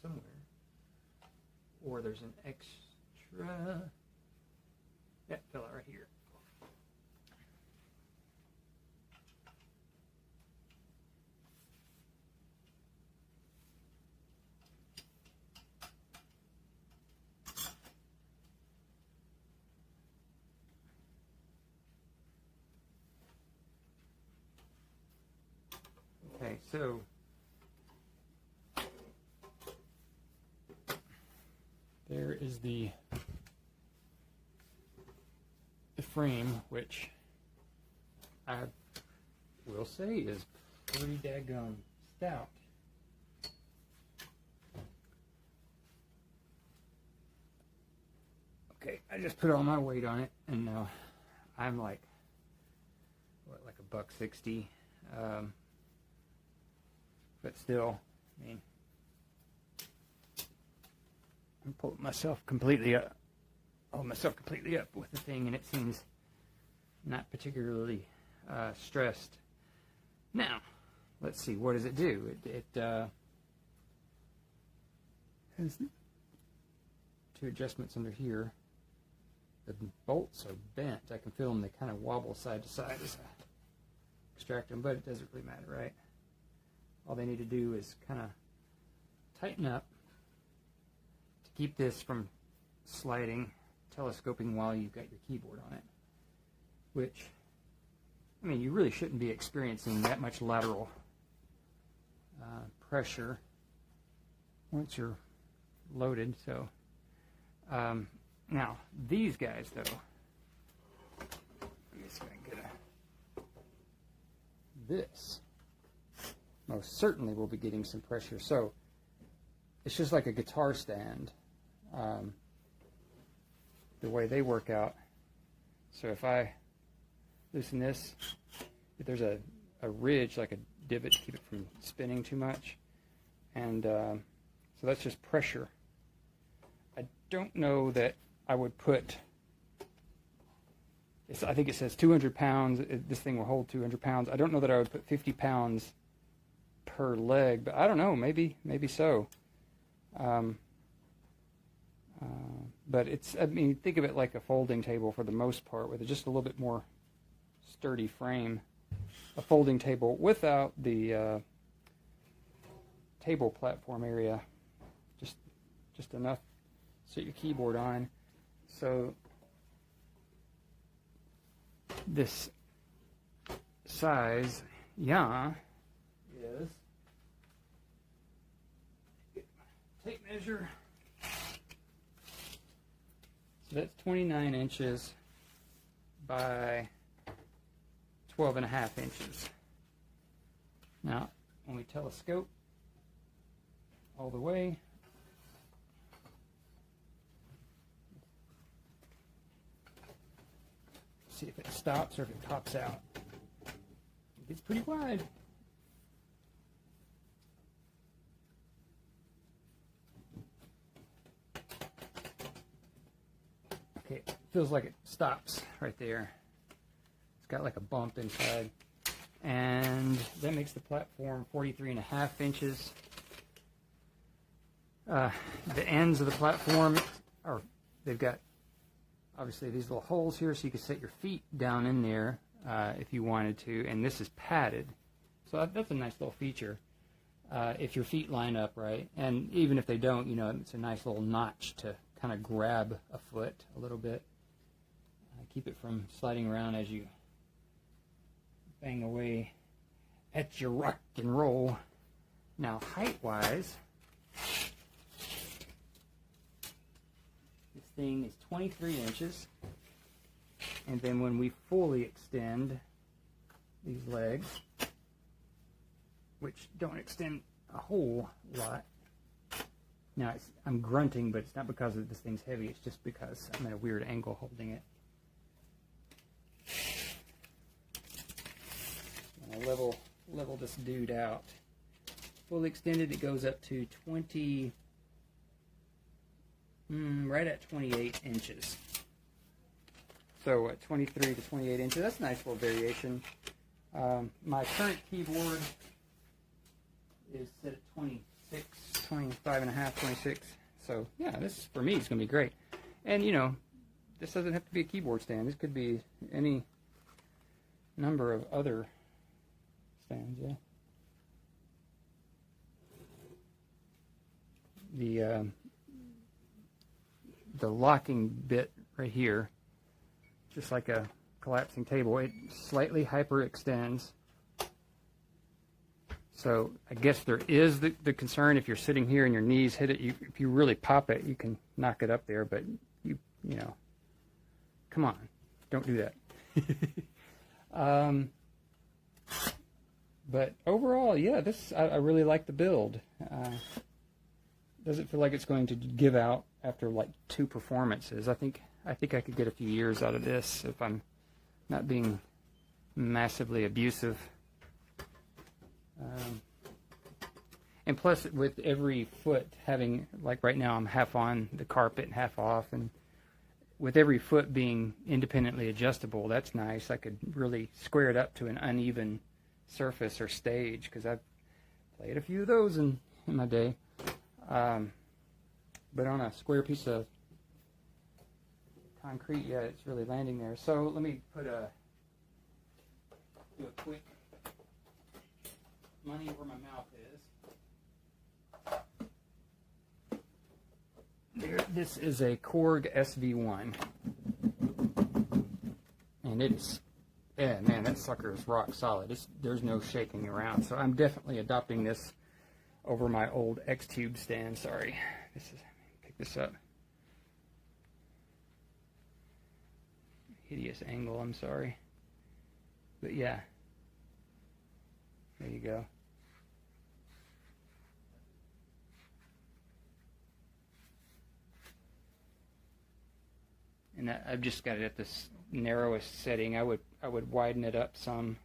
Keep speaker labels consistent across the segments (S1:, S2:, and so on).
S1: somewhere. Or there's an extra. That fell out right here. Okay, so there is the frame, which I will say is pretty daggone stout. Okay, I just put all my weight on it, and now I'm like, what, like $1.60. But still, I mean, I'm pulling myself completely up, with the thing, and it seems not particularly stressed. Now, let's see, what does it do? It has two adjustments under here. The bolts are bent. I can feel them. They kind of wobble side to side as I extract them, but it doesn't really matter, right? All they need to do is kind of tighten up to keep this from sliding, telescoping while you've got your keyboard on it. Which, I mean, you really shouldn't be experiencing that much lateral pressure once you're loaded. So, now, these guys, though, I'm just going to get this. Most certainly will be getting some pressure. So it's just like a guitar stand, the way they work out. So if I loosen this, if there's a ridge, like a divot to keep it from spinning too much, and so that's just pressure. I don't know that I would put, I think it says 200 pounds, this thing will hold 200 pounds. I don't know that I would put 50 pounds per leg, but I don't know, maybe so. But it's, I mean, think of it like a folding table for the most part, with just a little bit more sturdy frame. A folding table without the table platform area, just enough to set your keyboard on. So this size, yeah, is tape measure. So that's 29 inches by 12.5 inches. Now, when we telescope all the way, see if it stops or if it pops out. It gets pretty wide. Okay, it feels like it stops right there. It's got like a bump inside. And that makes the platform 43.5 inches. The ends of the platform are, they've got obviously these little holes here, so you can set your feet down in there if you wanted to, and this is padded. So that's a nice little feature if your feet line up right. And even if they don't, you know, it's a nice little notch to kind of grab a foot a little bit. Keep it from sliding around as you bang away at your rock and roll. Now, height-wise, this thing is 23 inches. And then when we fully extend these legs, which don't extend a whole lot. Now, I'm grunting, but it's not because this thing's heavy. It's just because I'm at a weird angle holding it. And I level this dude out. Fully extended, it goes up to 20, right at 28 inches. So 23 to 28 inches, that's a nice little variation. My current keyboard is set at 26 25.5, 26. So yeah, this for me is going to be great. And you know, this doesn't have to be a keyboard stand. This could be any number of other stands. Yeah. The locking bit right here, just like a collapsing table, it slightly hyperextends. So I guess there is the concern if you're sitting here and your knees hit it, if you really pop it, you can knock it up there, but you know, come on, don't do that. But overall, yeah, I really like the build. Doesn't feel like it's going to give out after like 2 performances. I think I could get a few years out of this if I'm not being massively abusive. And plus, with every foot having, like right now I'm half on the carpet and half off, and with every foot being independently adjustable, that's nice. I could really square it up to an uneven surface or stage, because I've played a few of those in my day. But on a square piece of concrete, yeah, it's really landing there. So let me do a quick money where my mouth is. There, this is a Korg SV1, and it's, yeah, man, that sucker is rock solid. There's no shaking around. So I'm definitely adopting this over my old X-Tube stand. Sorry, pick this up. Hideous angle, I'm sorry. But yeah, there you go. And I've just got it at this narrowest setting. I would widen it up some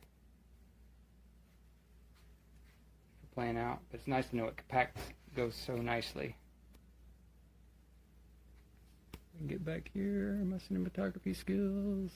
S1: for playing out. But it's nice to know it compact goes so nicely. Get back here, my cinematography skills.